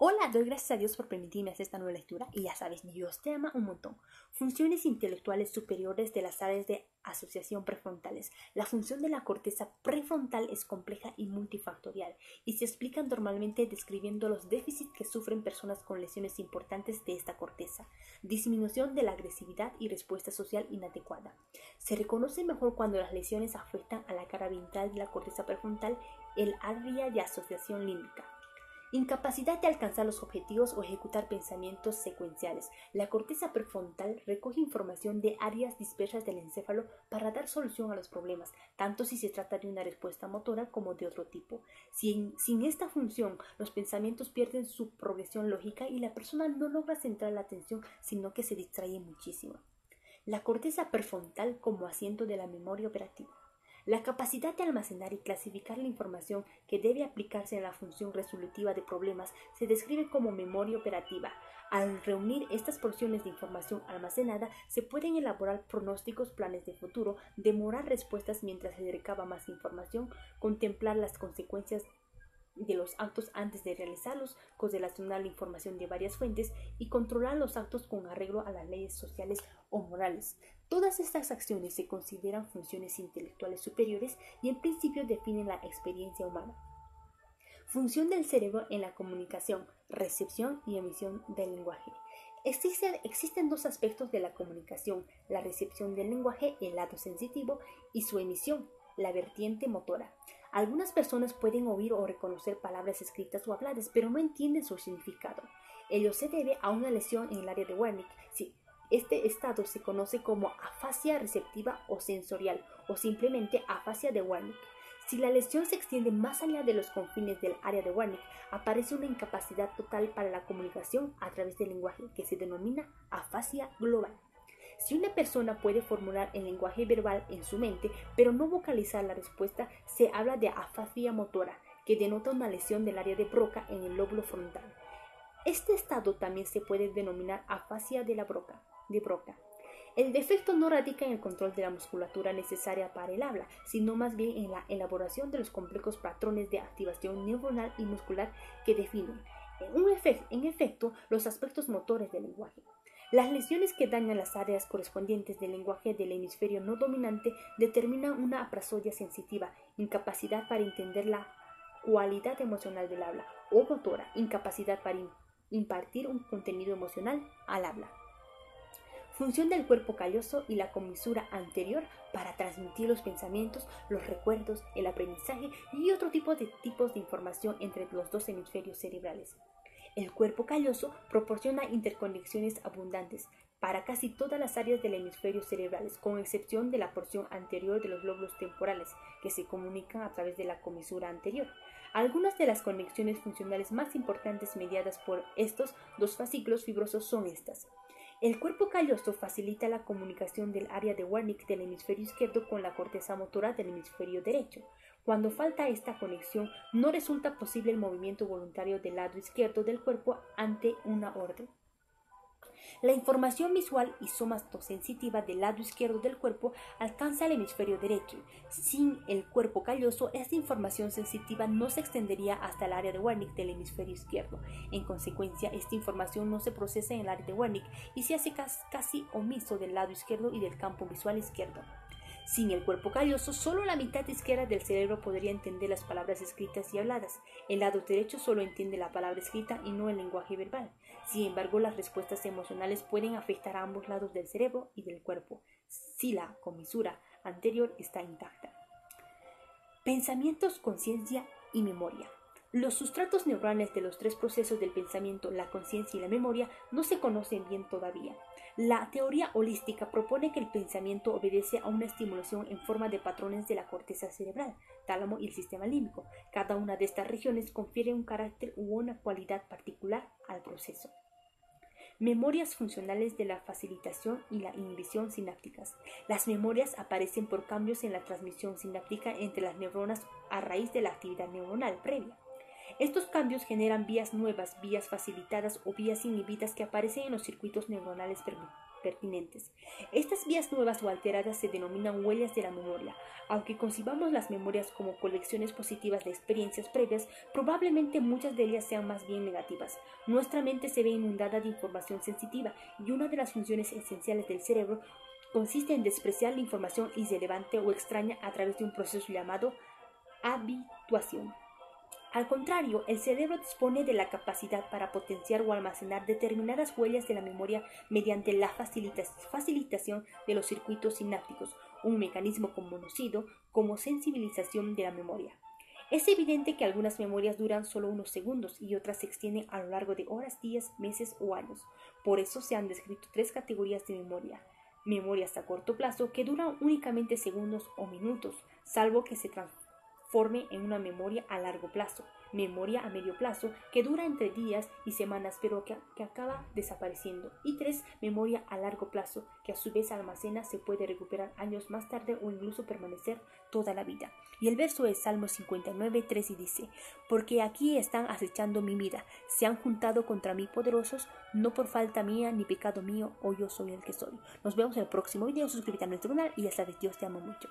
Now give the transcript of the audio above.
Hola, doy gracias a Dios por permitirme hacer esta nueva lectura y ya sabes, Dios te ama un montón. Funciones intelectuales superiores de las áreas de asociación prefrontales. La función de la corteza prefrontal es compleja y multifactorial y se explica normalmente describiendo los déficits que sufren personas con lesiones importantes de esta corteza. Disminución de la agresividad y respuesta social inadecuada. Se reconoce mejor cuando las lesiones afectan a la cara ventral de la corteza prefrontal, el área de asociación límbica. Incapacidad de alcanzar los objetivos o ejecutar pensamientos secuenciales. La corteza prefrontal recoge información de áreas dispersas del encéfalo para dar solución a los problemas, tanto si se trata de una respuesta motora como de otro tipo. Sin esta función, los pensamientos pierden su progresión lógica y la persona no logra centrar la atención, sino que se distrae muchísimo. La corteza prefrontal como asiento de la memoria operativa. La capacidad de almacenar y clasificar la información que debe aplicarse en la función resolutiva de problemas se describe como memoria operativa. Al reunir estas porciones de información almacenada, se pueden elaborar pronósticos, planes de futuro, demorar respuestas mientras se recaba más información, contemplar las consecuencias de los actos antes de realizarlos, correlacionar la información de varias fuentes y controlar los actos con arreglo a las leyes sociales o morales. Todas estas acciones se consideran funciones intelectuales superiores y en principio definen la experiencia humana. Función del cerebro en la comunicación, recepción y emisión del lenguaje. Existen dos aspectos de la comunicación: la recepción del lenguaje, el lado sensitivo, y su emisión, la vertiente motora. Algunas personas pueden oír o reconocer palabras escritas o habladas, pero no entienden su significado. Ello se debe a una lesión en el área de Wernicke. Este estado se conoce como afasia receptiva o sensorial, o simplemente afasia de Wernicke. Si la lesión se extiende más allá de los confines del área de Wernicke, aparece una incapacidad total para la comunicación a través del lenguaje, que se denomina afasia global. Si una persona puede formular el lenguaje verbal en su mente, pero no vocalizar la respuesta, se habla de afasia motora, que denota una lesión del área de Broca en el lóbulo frontal. Este estado también se puede denominar afasia de Broca. El defecto no radica en el control de la musculatura necesaria para el habla, sino más bien en la elaboración de los complejos patrones de activación neuronal y muscular que definen, en efecto, los aspectos motores del lenguaje. Las lesiones que dañan las áreas correspondientes del lenguaje del hemisferio no dominante determinan una aprasodia sensitiva, incapacidad para entender la cualidad emocional del habla, o motora, incapacidad para impartir un contenido emocional al habla. Función del cuerpo calloso y la comisura anterior para transmitir los pensamientos, los recuerdos, el aprendizaje y otro tipos de información entre los dos hemisferios cerebrales. El cuerpo calloso proporciona interconexiones abundantes para casi todas las áreas del hemisferio cerebrales, con excepción de la porción anterior de los lóbulos temporales, que se comunican a través de la comisura anterior. Algunas de las conexiones funcionales más importantes mediadas por estos dos fascículos fibrosos son estas. El cuerpo calloso facilita la comunicación del área de Wernicke del hemisferio izquierdo con la corteza motora del hemisferio derecho. Cuando falta esta conexión, no resulta posible el movimiento voluntario del lado izquierdo del cuerpo ante una orden. La información visual y somatosensitiva del lado izquierdo del cuerpo alcanza el hemisferio derecho. Sin el cuerpo calloso, esta información sensitiva no se extendería hasta el área de Wernicke del hemisferio izquierdo. En consecuencia, esta información no se procesa en el área de Wernicke y se hace casi omiso del lado izquierdo y del campo visual izquierdo. Sin el cuerpo calloso, solo la mitad izquierda del cerebro podría entender las palabras escritas y habladas. El lado derecho solo entiende la palabra escrita y no el lenguaje verbal. Sin embargo, las respuestas emocionales pueden afectar a ambos lados del cerebro y del cuerpo, si la comisura anterior está intacta. Pensamientos, conciencia y memoria. Los sustratos neurales de los tres procesos del pensamiento, la conciencia y la memoria, no se conocen bien todavía. La teoría holística propone que el pensamiento obedece a una estimulación en forma de patrones de la corteza cerebral, tálamo y el sistema límbico. Cada una de estas regiones confiere un carácter u una cualidad particular al proceso. Memorias funcionales de la facilitación y la inhibición sinápticas. Las memorias aparecen por cambios en la transmisión sináptica entre las neuronas a raíz de la actividad neuronal previa. Estos cambios generan vías nuevas, vías facilitadas o vías inhibidas que aparecen en los circuitos neuronales pertinentes. Estas vías nuevas o alteradas se denominan huellas de la memoria. Aunque concibamos las memorias como colecciones positivas de experiencias previas, probablemente muchas de ellas sean más bien negativas. Nuestra mente se ve inundada de información sensitiva y una de las funciones esenciales del cerebro consiste en despreciar la información irrelevante o extraña a través de un proceso llamado habituación. Al contrario, el cerebro dispone de la capacidad para potenciar o almacenar determinadas huellas de la memoria mediante la facilitación de los circuitos sinápticos, un mecanismo conocido como sensibilización de la memoria. Es evidente que algunas memorias duran solo unos segundos y otras se extienden a lo largo de horas, días, meses o años. Por eso se han descrito tres categorías de memoria. Memorias a corto plazo, que duran únicamente segundos o minutos, salvo que se transforme en una memoria a largo plazo. Memoria a medio plazo, que dura entre días y semanas, pero que acaba desapareciendo. Y 3. Memoria a largo plazo, que a su vez almacena, se puede recuperar años más tarde o incluso permanecer toda la vida. Y el verso es Salmo 59:3 y dice: porque aquí están acechando mi vida, se han juntado contra mí poderosos, no por falta mía ni pecado mío, o yo soy el que soy. Nos vemos en el próximo video, suscríbete a nuestro canal y ya sabes, Dios te ama mucho.